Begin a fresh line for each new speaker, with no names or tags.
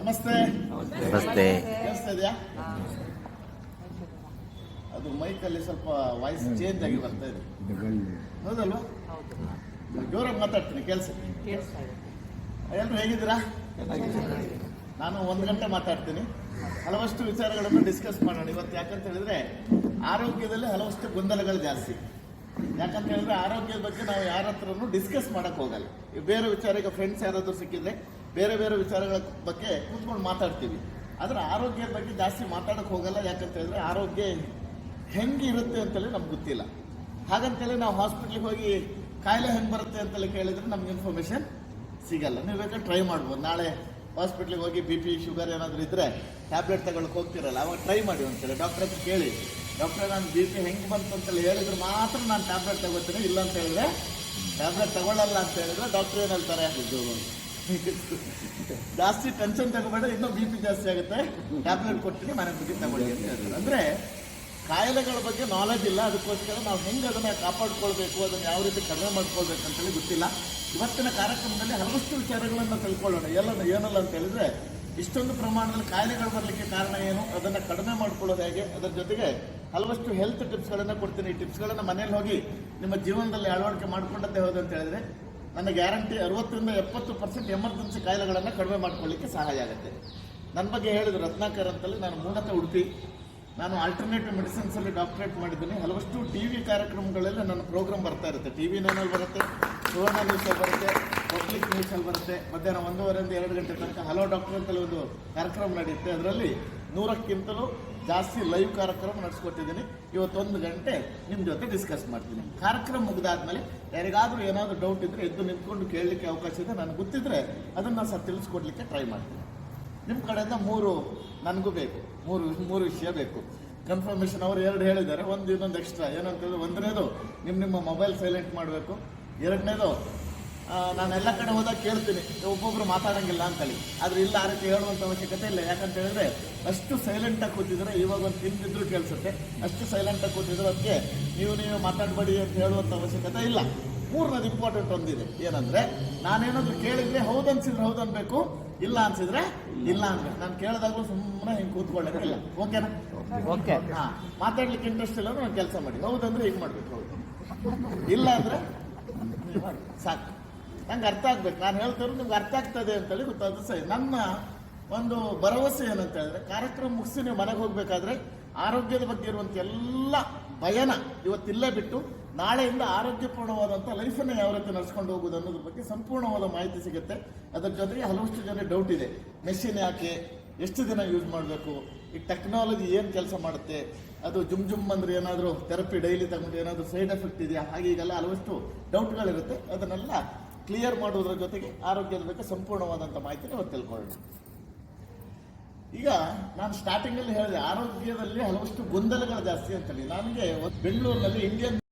ನಮಸ್ತೆ.
ನಮಸ್ತೆ.
ಕೇಳಿಸ್ತಾ ಇದೆಯಾ? ಅದು ಮೈಕಲ್ಲಿ ಸ್ವಲ್ಪ ವಾಯ್ಸ್ ಚೇಂಜ್ ಆಗಿ ಬರ್ತಾ ಇದೆ, ಹೌದಲ್ವಾ? ಜೋರಾಗಿ ಮಾತಾಡ್ತೀನಿ, ಕೆಲಸ. ಎಲ್ಲರೂ ಹೇಗಿದ್ದೀರಾ? ನಾನು 1 ಗಂಟೆ ಮಾತಾಡ್ತೀನಿ. ಹಲವಷ್ಟು ವಿಚಾರಗಳನ್ನು ಡಿಸ್ಕಸ್ ಮಾಡೋಣ ಇವತ್ತು. ಯಾಕಂತ ಹೇಳಿದ್ರೆ ಆರೋಗ್ಯದಲ್ಲಿ ಹಲವಷ್ಟು ಗೊಂದಲಗಳು ಜಾಸ್ತಿ. ಯಾಕಂತ ಹೇಳಿದ್ರೆ ಆರೋಗ್ಯದ ಬಗ್ಗೆ ನಾವು ಯಾರ ಹತ್ರನೂ ಡಿಸ್ಕಸ್ ಮಾಡಕ್ ಹೋಗಲ್ಲ. ಬೇರೆ ವಿಚಾರ, ಈಗ ಫ್ರೆಂಡ್ಸ್ ಯಾರಾದ್ರೂ ಸಿಕ್ಕಿದ್ರೆ ಬೇರೆ ಬೇರೆ ವಿಚಾರಗಳ ಬಗ್ಗೆ ಕೂತ್ಕೊಂಡು ಮಾತಾಡ್ತೀವಿ. ಆದ್ರೆ ಆರೋಗ್ಯದ ಬಗ್ಗೆ ಜಾಸ್ತಿ ಮಾತಾಡಕ್ ಹೋಗಲ್ಲ. ಯಾಕಂತ ಹೇಳಿದ್ರೆ ಆರೋಗ್ಯ ಹೆಂಗಿರುತ್ತೆ ಅಂತೇಳಿ ನಮ್ಗೆ ಗೊತ್ತಿಲ್ಲ. ಹಾಗಂತೇಳಿ ನಾವು ಹಾಸ್ಪಿಟ್ಲಿಗೆ ಹೋಗಿ ಕಾಯಿಲೆ ಹೆಂಗೆ ಬರುತ್ತೆ ಅಂತೇಳಿ ಕೇಳಿದ್ರೆ ನಮ್ಗೆ ಇನ್ಫಾರ್ಮೇಶನ್ ಸಿಗಲ್ಲ. ನೀವು ಬೇಕಾದ್ರೆ ಟ್ರೈ ಮಾಡ್ಬೋದು. ನಾಳೆ ಹಾಸ್ಪಿಟ್ಲಿಗೆ ಹೋಗಿ BP ಶುಗರ್ ಏನಾದರೂ ಇದ್ರೆ ಟ್ಯಾಬ್ಲೆಟ್ ತಗೊಳಕ್ಕೆ ಹೋಗ್ತಿರಲ್ಲ, ಅವಾಗ ಟ್ರೈ ಮಾಡಿ ಒಂದ್ಸಲ. ಡಾಕ್ಟರ್ ಹತ್ರ ಕೇಳಿ, ಡಾಕ್ಟರ್ ನಾನು BP ಹೆಂಗೆ ಬಂತು ಅಂತೇಳಿ ಹೇಳಿದ್ರೆ ಮಾತ್ರ ನಾನು ಟ್ಯಾಬ್ಲೆಟ್ ತಗೋತೀನಿ. ಇಲ್ಲ ಅಂತ ಹೇಳಿದ್ರೆ ಟ್ಯಾಬ್ಲೆಟ್ ತಗೊಳ್ಳಲ್ಲ ಅಂತ ಹೇಳಿದ್ರೆ ಡಾಕ್ಟರ್ ಏನು ಹೇಳ್ತಾರೆ, ಜಾಸ್ತಿ ಟೆನ್ಷನ್ ತಗೋಬೇಡ, ಇನ್ನೂ BP ಜಾಸ್ತಿ ಆಗುತ್ತೆ, ಟ್ಯಾಬ್ಲೆಟ್ ಕೊಡ್ತೀನಿ, ಮನೆ ಬಗ್ಗೆ ತಗೊಳ್ಳಿ ಅಂತ ಹೇಳ್ತಾರೆ. ಅಂದರೆ ಕಾಯಿಲೆಗಳ ಬಗ್ಗೆ ನಾಲೆಜ್ ಇಲ್ಲ. ಅದಕ್ಕೋಸ್ಕರ ನಾವು ಹೆಂಗೆ ಅದನ್ನು ಕಾಪಾಡ್ಕೊಳ್ಬೇಕು, ಅದನ್ನು ಯಾವ ರೀತಿ ಕಡಿಮೆ ಮಾಡ್ಕೊಳ್ಬೇಕು ಅಂತೇಳಿ ಗೊತ್ತಿಲ್ಲ. ಇವತ್ತಿನ ಕಾರ್ಯಕ್ರಮದಲ್ಲಿ ಹಲವಷ್ಟು ವಿಚಾರಗಳನ್ನು ತಿಳ್ಕೊಳ್ಳೋಣ. ಏನಲ್ಲ ಅಂತ ಹೇಳಿದ್ರೆ, ಇಷ್ಟೊಂದು ಪ್ರಮಾಣದಲ್ಲಿ ಕಾಯಿಲೆಗಳು ಬರಲಿಕ್ಕೆ ಕಾರಣ ಏನು, ಅದನ್ನು ಕಡಿಮೆ ಮಾಡ್ಕೊಳ್ಳೋದು ಹೇಗೆ, ಅದರ ಜೊತೆಗೆ ಹಲವಷ್ಟು ಹೆಲ್ತ್ ಟಿಪ್ಸ್ಗಳನ್ನು ಕೊಡ್ತೀನಿ. ಈ ಟಿಪ್ಸ್ಗಳನ್ನು ಮನೇಲಿ ಹೋಗಿ ನಿಮ್ಮ ಜೀವನದಲ್ಲಿ ಅಳವಡಿಕೆ ಮಾಡ್ಕೊಂಡಂತೆ ಹೋದ ಅಂತ ಹೇಳಿದ್ರೆ ನನ್ನ ಗ್ಯಾರಂಟಿ 60ರಿಂದ 70% ಎಮರ್ಜೆನ್ಸಿ ಕಾಯಿಲೆಗಳನ್ನು ಕಡಿಮೆ ಮಾಡ್ಕೊಳ್ಳಿಕ್ಕೆ ಸಹಾಯ ಆಗುತ್ತೆ. ನನ್ನ ಬಗ್ಗೆ ಹೇಳಿದ್ರು ರತ್ನಾಕರ್ ಅಂತಲ್ಲಿ. ನಾನು ಮೂಲತಃ ಉಡುಪಿ. ನಾನು ಆಲ್ಟರ್ನೇಟಿವ್ ಮೆಡಿಸಿನ್ಸಲ್ಲಿ ಡಾಕ್ಟರೇಟ್ ಮಾಡಿದ್ದೀನಿ. ಹಲವಷ್ಟು TV ಕಾರ್ಯಕ್ರಮಗಳಲ್ಲಿ ನನ್ನ ಪ್ರೋಗ್ರಾಮ್ ಬರ್ತಾ ಇರುತ್ತೆ. TV ನೈನಲ್ಲಿ ಬರುತ್ತೆ, ಸುವರ್ಣ ನ್ಯೂಸಲ್ಲಿ ಬರುತ್ತೆ, ಪಬ್ಲಿಕ್ ನ್ಯೂಸಲ್ಲಿ ಬರುತ್ತೆ. ಮಧ್ಯಾಹ್ನ 1:30ರಿಂದ 2 ಗಂಟೆ ತನಕ ಹಲೋ ಡಾಕ್ಟರ್ ಅಂತೇಳಿ ಒಂದು ಕಾರ್ಯಕ್ರಮ ನಡೆಯುತ್ತೆ. ಅದರಲ್ಲಿ 100ಕ್ಕಿಂತಲೂ ಜಾಸ್ತಿ ಲೈವ್ ಕಾರ್ಯಕ್ರಮ ನಡೆಸ್ಕೊಟ್ಟಿದ್ದೀನಿ. ಇವತ್ತು 1 ಗಂಟೆ ನಿಮ್ಮ ಜೊತೆ ಡಿಸ್ಕಸ್ ಮಾಡ್ತೀನಿ. ಕಾರ್ಯಕ್ರಮ ಮುಗಿದಾದ್ಮೇಲೆ ಯಾರಿಗಾದರೂ ಏನಾದರೂ ಡೌಟ್ ಇದ್ದರೆ ಎದ್ದು ನಿಂತ್ಕೊಂಡು ಕೇಳಲಿಕ್ಕೆ ಅವಕಾಶ ಇದೆ. ನನಗೆ ಗೊತ್ತಿದ್ರೆ ಅದನ್ನು ಸಹ ತಿಳಿಸ್ಕೊಡ್ಲಿಕ್ಕೆ ಟ್ರೈ ಮಾಡ್ತೀನಿ. ನಿಮ್ಮ ಕಡೆಯಿಂದ 3 ನನಗೂ ಬೇಕು, ಮೂರು ವಿಷಯ ಬೇಕು. ಕನ್ಫರ್ಮೇಷನ್ ಅವರು 2 ಹೇಳಿದ್ದಾರೆ, ಇನ್ನೊಂದು ಎಕ್ಸ್ಟ್ರಾ. ಏನಂತಂದರೆ, ಒಂದನೇದು ನಿಮ್ಮ ಮೊಬೈಲ್ ಸೈಲೆಂಟ್ ಮಾಡಬೇಕು. 2ನೇದು ನಾನು ಎಲ್ಲ ಕಡೆ ಹೋದಾಗ ಕೇಳ್ತೀನಿ, ಒಬ್ಬೊಬ್ರು ಮಾತಾಡೋಂಗಿಲ್ಲ ಅಂತೇಳಿ. ಆದರೆ ಇಲ್ಲ, ಆ ರೀತಿ ಹೇಳುವಂಥ ಅವಶ್ಯಕತೆ ಇಲ್ಲ. ಯಾಕಂತ ಹೇಳಿದ್ರೆ ಅಷ್ಟು ಸೈಲೆಂಟಾಗಿ ಕೂತಿದ್ರೆ, ಇವಾಗ ಒಂದು ತಿಂದಿದ್ರು ಕೇಳಿಸುತ್ತೆ, ಅಷ್ಟು ಸೈಲೆಂಟಾಗಿ ಕೂತಿದ್ರು. ಅದಕ್ಕೆ ನೀವು ಮಾತಾಡಬೇಡಿ ಅಂತ ಹೇಳುವಂಥ ಅವಶ್ಯಕತೆ ಇಲ್ಲ. 3ನೇದು ಇಂಪಾರ್ಟೆಂಟ್ ಒಂದಿದೆ. ಏನಂದರೆ, ನಾನೇನಾದರೂ ಕೇಳಿದ್ರೆ ಹೌದು ಅನ್ಸಿದ್ರೆ ಹೌದು ಅನ್ಬೇಕು, ಇಲ್ಲ ಅನ್ಸಿದ್ರೆ ಇಲ್ಲ ಅನ್ಬೇಕು. ನಾನು ಕೇಳಿದಾಗಲೂ ಸುಮ್ಮನೆ ಹಿಂಗೆ ಕೂತ್ಕೊಳ್ಳೋಕ್ಕಿಲ್ಲ. ಓಕೆನಾ? ಓಕೆ. ಹಾಂ, ಮಾತಾಡ್ಲಿಕ್ಕೆ ಇಂಟ್ರೆಸ್ಟ್ ಇಲ್ಲ ನಾನು ಕೆಲಸ ಮಾಡಿ. ಹೌದಂದ್ರೆ ಹಿಂಗೆ ಮಾಡ್ಬೇಕು, ಹೌದು ಇಲ್ಲ ಅಂದರೆ ಮಾಡಿ ಸಾಕು. ನಂಗೆ ಅರ್ಥ ಆಗ್ಬೇಕು, ನಾನು ಹೇಳ್ತಾರೆ ನಿಮ್ಗೆ ಅರ್ಥ ಆಗ್ತದೆ ಅಂತೇಳಿ ಗೊತ್ತಾದ್ರು ಸರಿ. ನನ್ನ ಒಂದು ಭರವಸೆ ಏನಂತ ಹೇಳಿದ್ರೆ, ಕಾರ್ಯಕ್ರಮ ಮುಗಿಸಿ ನೀವು ಮನೆಗೆ ಹೋಗ್ಬೇಕಾದ್ರೆ ಆರೋಗ್ಯದ ಬಗ್ಗೆ ಇರುವಂಥ ಎಲ್ಲ ಭಯನ ಇವತ್ತಿಲ್ಲೇ ಬಿಟ್ಟು ನಾಳೆಯಿಂದ ಆರೋಗ್ಯಪೂರ್ಣವಾದಂಥ ಲೈಫನ್ನು ಯಾವ ರೀತಿ ನಡೆಸ್ಕೊಂಡು ಹೋಗೋದು ಅನ್ನೋದ್ರ ಬಗ್ಗೆ ಸಂಪೂರ್ಣವಾದ ಮಾಹಿತಿ ಸಿಗುತ್ತೆ. ಅದರ ಜೊತೆಗೆ ಹಲವಷ್ಟು ಜನ ಡೌಟ್ ಇದೆ, ಮೆಷಿನ್ ಯಾಕೆ, ಎಷ್ಟು ದಿನ ಯೂಸ್ ಮಾಡಬೇಕು, ಈ ಟೆಕ್ನಾಲಜಿ ಏನು ಕೆಲಸ ಮಾಡುತ್ತೆ, ಅದು ಜುಮ್ ಅಂದರೆ ಏನಾದರೂ ಥೆರಪಿ ಡೈಲಿ ತಗೊಂಡು ಏನಾದರೂ ಸೈಡ್ ಎಫೆಕ್ಟ್ ಇದೆಯಾ, ಹಾಗೆ ಈಗೆಲ್ಲ ಹಲವಷ್ಟು ಡೌಟ್ಗಳಿರುತ್ತೆ. ಅದನ್ನೆಲ್ಲ ಕ್ಲಿಯರ್ ಮಾಡೋದ್ರ ಜೊತೆಗೆ ಆರೋಗ್ಯದ ಬಗ್ಗೆ ಸಂಪೂರ್ಣವಾದಂಥ ಮಾಹಿತಿನ ಇವತ್ತು ತಿಳ್ಕೊಳ್ಳೋಣ. ಈಗ ನಾನು ಸ್ಟಾರ್ಟಿಂಗಲ್ಲಿ ಹೇಳಿದೆ, ಆರೋಗ್ಯದಲ್ಲಿ ಹಲವಷ್ಟು ಗೊಂದಲಗಳು ಜಾಸ್ತಿ ಅಂತೇಳಿ. ನನಗೆ ಬೆಂಗಳೂರಿನಲ್ಲಿ ಇಂಡಿಯನ್